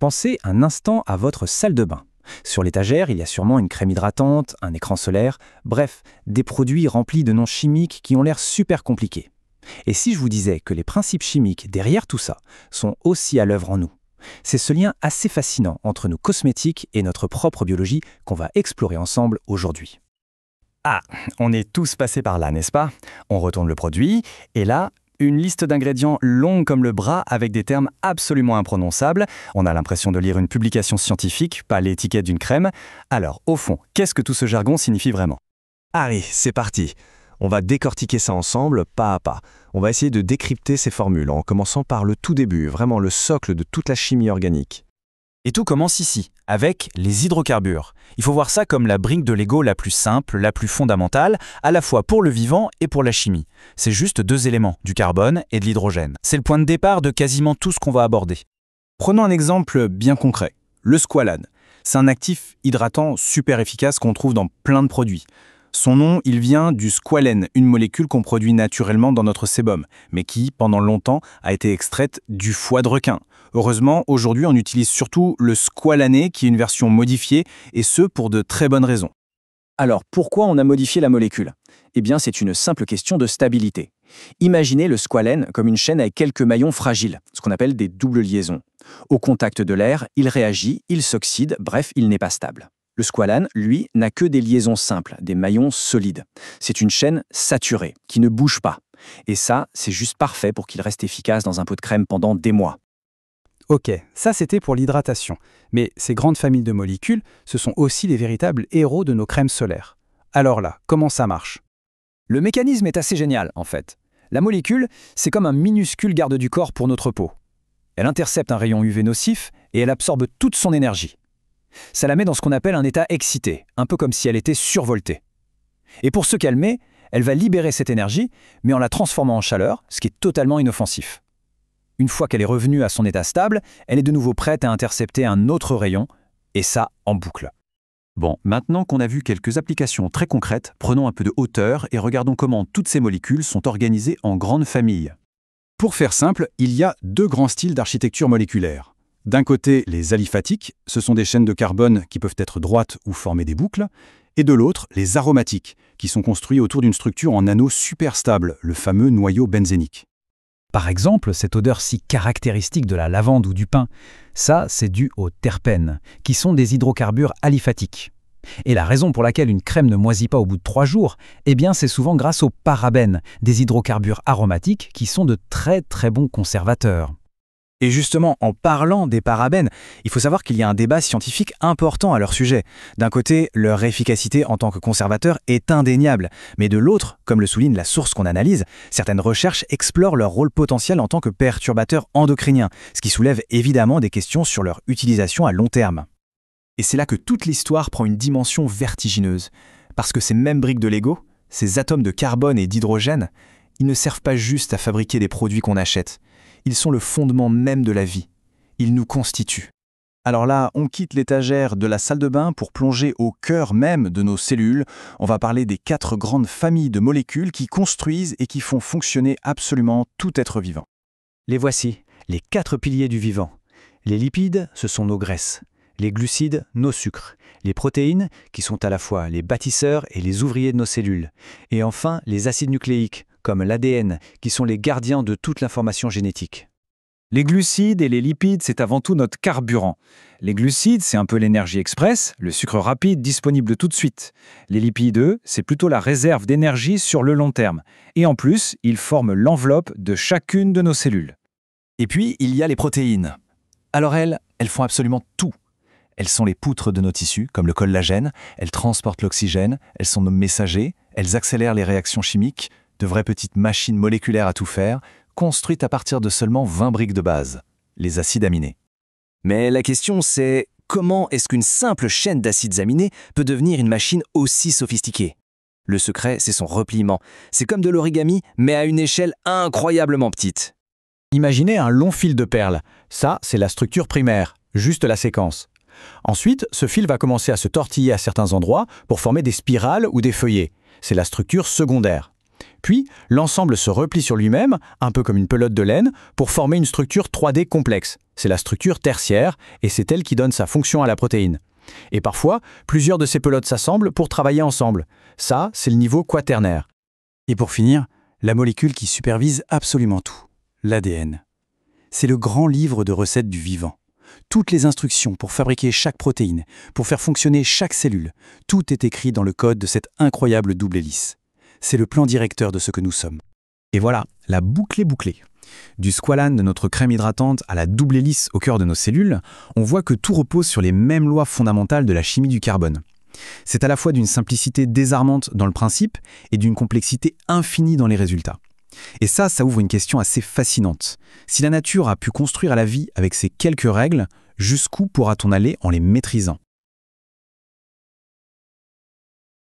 Pensez un instant à votre salle de bain. Sur l'étagère, il y a sûrement une crème hydratante, un écran solaire, bref, des produits remplis de noms chimiques qui ont l'air super compliqués. Et si je vous disais que les principes chimiques derrière tout ça sont aussi à l'œuvre en nous? C'est ce lien assez fascinant entre nos cosmétiques et notre propre biologie qu'on va explorer ensemble aujourd'hui. Ah, on est tous passés par là, n'est-ce pas? On retourne le produit, et là, une liste d'ingrédients longue comme le bras avec des termes absolument imprononçables. On a l'impression de lire une publication scientifique, pas l'étiquette d'une crème. Alors, au fond, qu'est-ce que tout ce jargon signifie vraiment? Allez, c'est parti. On va décortiquer ça ensemble, pas à pas. On va essayer de décrypter ces formules, en commençant par le tout début, vraiment le socle de toute la chimie organique. Et tout commence ici, avec les hydrocarbures. Il faut voir ça comme la brique de Lego la plus simple, la plus fondamentale, à la fois pour le vivant et pour la chimie. C'est juste deux éléments, du carbone et de l'hydrogène. C'est le point de départ de quasiment tout ce qu'on va aborder. Prenons un exemple bien concret, le squalane. C'est un actif hydratant super efficace qu'on trouve dans plein de produits. Son nom, il vient du squalène, une molécule qu'on produit naturellement dans notre sébum, mais qui, pendant longtemps, a été extraite du foie de requin. Heureusement, aujourd'hui, on utilise surtout le squalané, qui est une version modifiée, et ce, pour de très bonnes raisons. Alors, pourquoi on a modifié la molécule? Eh bien, c'est une simple question de stabilité. Imaginez le squalène comme une chaîne avec quelques maillons fragiles, ce qu'on appelle des doubles liaisons. Au contact de l'air, il réagit, il s'oxyde, bref, il n'est pas stable. Le squalane, lui, n'a que des liaisons simples, des maillons solides. C'est une chaîne saturée, qui ne bouge pas. Et ça, c'est juste parfait pour qu'il reste efficace dans un pot de crème pendant des mois. Ok, ça c'était pour l'hydratation. Mais ces grandes familles de molécules, ce sont aussi les véritables héros de nos crèmes solaires. Alors là, comment ça marche? Le mécanisme est assez génial, en fait. La molécule, c'est comme un minuscule garde du corps pour notre peau. Elle intercepte un rayon UV nocif et elle absorbe toute son énergie. Ça la met dans ce qu'on appelle un état excité, un peu comme si elle était survoltée. Et pour se calmer, elle va libérer cette énergie, mais en la transformant en chaleur, ce qui est totalement inoffensif. Une fois qu'elle est revenue à son état stable, elle est de nouveau prête à intercepter un autre rayon, et ça en boucle. Bon, maintenant qu'on a vu quelques applications très concrètes, prenons un peu de hauteur et regardons comment toutes ces molécules sont organisées en grandes familles. Pour faire simple, il y a deux grands styles d'architecture moléculaire. D'un côté, les aliphatiques, ce sont des chaînes de carbone qui peuvent être droites ou former des boucles, et de l'autre, les aromatiques, qui sont construits autour d'une structure en anneaux super stable, le fameux noyau benzénique. Par exemple, cette odeur si caractéristique de la lavande ou du pin, ça, c'est dû aux terpènes, qui sont des hydrocarbures aliphatiques. Et la raison pour laquelle une crème ne moisit pas au bout de 3 jours, eh bien, c'est souvent grâce aux parabènes, des hydrocarbures aromatiques qui sont de très très bons conservateurs. Et justement, en parlant des parabènes, il faut savoir qu'il y a un débat scientifique important à leur sujet. D'un côté, leur efficacité en tant que conservateur est indéniable, mais de l'autre, comme le souligne la source qu'on analyse, certaines recherches explorent leur rôle potentiel en tant que perturbateurs endocriniens, ce qui soulève évidemment des questions sur leur utilisation à long terme. Et c'est là que toute l'histoire prend une dimension vertigineuse, parce que ces mêmes briques de Lego, ces atomes de carbone et d'hydrogène, ils ne servent pas juste à fabriquer des produits qu'on achète. Ils sont le fondement même de la vie. Ils nous constituent. Alors là, on quitte l'étagère de la salle de bain pour plonger au cœur même de nos cellules. On va parler des 4 grandes familles de molécules qui construisent et qui font fonctionner absolument tout être vivant. Les voici, les 4 piliers du vivant. Les lipides, ce sont nos graisses. Les glucides, nos sucres. Les protéines, qui sont à la fois les bâtisseurs et les ouvriers de nos cellules. Et enfin, les acides nucléiques, comme l'ADN, qui sont les gardiens de toute l'information génétique. Les glucides et les lipides, c'est avant tout notre carburant. Les glucides, c'est un peu l'énergie express, le sucre rapide disponible tout de suite. Les lipides, eux, c'est plutôt la réserve d'énergie sur le long terme. Et en plus, ils forment l'enveloppe de chacune de nos cellules. Et puis, il y a les protéines. Alors elles font absolument tout. Elles sont les poutres de nos tissus, comme le collagène, elles transportent l'oxygène, elles sont nos messagers, elles accélèrent les réactions chimiques, de vraies petites machines moléculaires à tout faire, construites à partir de seulement 20 briques de base, les acides aminés. Mais la question c'est, comment est-ce qu'une simple chaîne d'acides aminés peut devenir une machine aussi sophistiquée? Le secret, c'est son repliement. C'est comme de l'origami, mais à une échelle incroyablement petite. Imaginez un long fil de perles. Ça, c'est la structure primaire, juste la séquence. Ensuite, ce fil va commencer à se tortiller à certains endroits pour former des spirales ou des feuillets. C'est la structure secondaire. Puis, l'ensemble se replie sur lui-même, un peu comme une pelote de laine, pour former une structure 3D complexe. C'est la structure tertiaire, et c'est elle qui donne sa fonction à la protéine. Et parfois, plusieurs de ces pelotes s'assemblent pour travailler ensemble. Ça, c'est le niveau quaternaire. Et pour finir, la molécule qui supervise absolument tout, l'ADN. C'est le grand livre de recettes du vivant. Toutes les instructions pour fabriquer chaque protéine, pour faire fonctionner chaque cellule, tout est écrit dans le code de cette incroyable double hélice. C'est le plan directeur de ce que nous sommes. Et voilà, la boucle est bouclée. Du squalane de notre crème hydratante à la double hélice au cœur de nos cellules, on voit que tout repose sur les mêmes lois fondamentales de la chimie du carbone. C'est à la fois d'une simplicité désarmante dans le principe et d'une complexité infinie dans les résultats. Et ça ouvre une question assez fascinante. Si la nature a pu construire la vie avec ces quelques règles, jusqu'où pourra-t-on aller en les maîtrisant ?